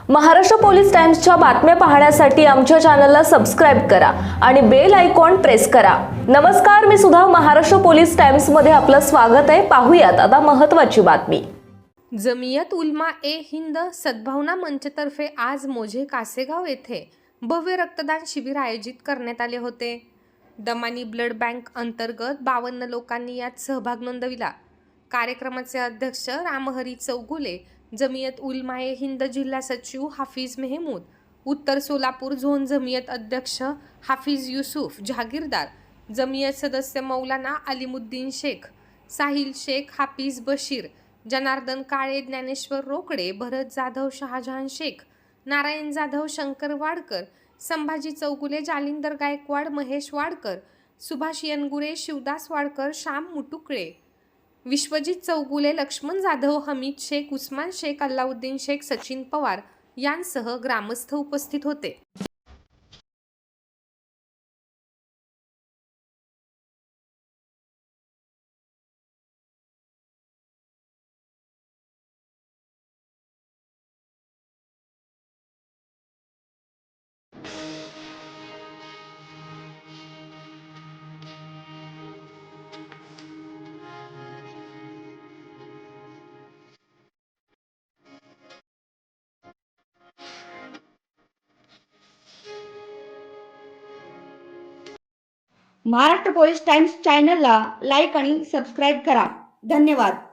Maharashtra police टाइम्सच्या बातम्या पाहण्यासाठी आमच्या चॅनलला सबस्क्राइब करा आणि बेल आयकॉन प्रेस करा। नमस्कार, मी सुधा, महाराष्ट्र पोलीस टाइम्स मध्ये आपलं स्वागत आहे। पाहूयात आता महत्त्वाची बातमी। जमियत उलमा ए हिंद सद्भावना मंचतर्फे आज मोझे कासेगाव येथे भव्य रक्तदान शिबिर आयोजित करण्यात आले होते। दमानी ब्लड बँक अंतर्गत 52 लोकांनी यात सहभाग नोंदविला। कार्यक्रमाचे अध्यक्ष रामहरी चौगुले, जमियत उलमा ए हिंद जिल्हा सचिव हाफिज मेहमूद, उत्तर सोलापूर झोन जमियत अध्यक्ष हाफिज युसुफ जहागीरदार, जमियत सदस्य मौलाना अलीमुद्दीन शेख, साहिल शेख, हाफिज बशीर, जनार्दन काळे, ज्ञानेश्वर रोकडे, भरत जाधव, शहाजहान शेख, नारायण जाधव, शंकर वाडकर, संभाजी चौगुले, जालिंदर गायकवाड, महेश वाडकर, सुभाष यनगुरे, शिवदास वाडकर, श्याम मुटुकळे, विश्वजित चौगुले, लक्ष्मण जाधव, हमीद शेख, उस्मान शेख, अल्लाउद्दीन शेख, सचिन पवार यांसह ग्रामस्थ उपस्थित होते। महाराष्ट्र पोलीस टाइम्स चॅनलला लाईक आणि सबस्क्राईब करा। धन्यवाद।